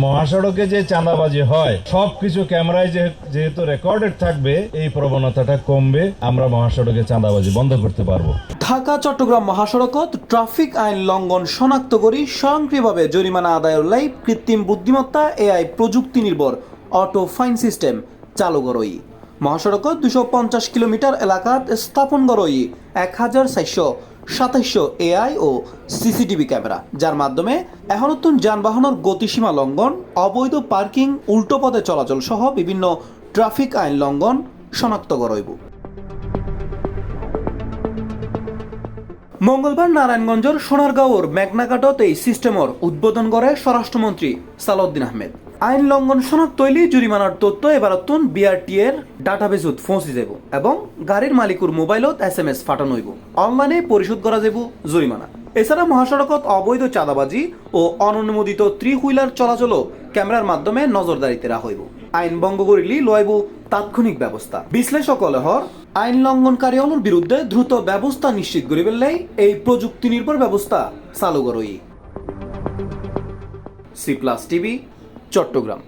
মহাসড়কে যে চাঁদাবাজি হয় সবকিছু ক্যামেরায় যেহেতু রেকর্ডেড থাকবে, এই প্রবণতাটা কমবে, আমরা মহাসড়কে চাঁদাবাজি বন্ধ করতে পারবো। ঢাকা চট্টগ্রাম মহাসড়কত ট্রাফিক আইন লঙ্ঘন শনাক্ত করি স্বয়ংক্রিয়ভাবে জরিমানা আদায়ের লাই কৃত্রিম বুদ্ধিমত্তা এআই প্রযুক্তি নির্ভর অটো ফাইন সিস্টেম চালু করই। মহাসড়কত 250 কিলোমিটার এলাকাত স্থাপন করই 1427 এআই ও সিসিটিভি ক্যামেরা, যার মাধ্যমে এখন যানবাহনের গতিসীমা লঙ্ঘন, অবৈধ পার্কিং, উল্টো পথে চলাচল সহ বিভিন্ন ট্রাফিক আইন লঙ্ঘন শনাক্ত করইব। মঙ্গলবার নারায়ণগঞ্জের সোনারগাঁওর মেঘনাঘাটত এই সিস্টেমর উদ্বোধন করে স্বরাষ্ট্রমন্ত্রী সালাউদ্দিন আহমেদ। আইন লঙ্ঘন শনাক্ত হইলে জরিমানার তথ্য এবারতুন বিআরটি এর ডাটাবেজত পৌঁছে যাব এবং গাড়ির মালিকুর মোবাইলত SMS ফাটানো হইব। অনলাইনে পরিশোধ করা যাব জরিমানা। এছাড়া মহাসড়কত অবৈধ চাঁদাবাজি ও অননুমোদিত হুইলার চলাচলও ক্যামেরার মাধ্যমে নজরদারিতে রাখা হইব। আইন ভঙ্গ করিলে লইব তাৎক্ষণিক ব্যবস্থা। বিশ্লেষক হর আইন লঙ্ঘনকারীদের বিরুদ্ধে দ্রুত ব্যবস্থা নিশ্চিত করিবেলাই এই প্রযুক্তি নির্ভর ব্যবস্থা চালু করই। C+ TV, Chittagong.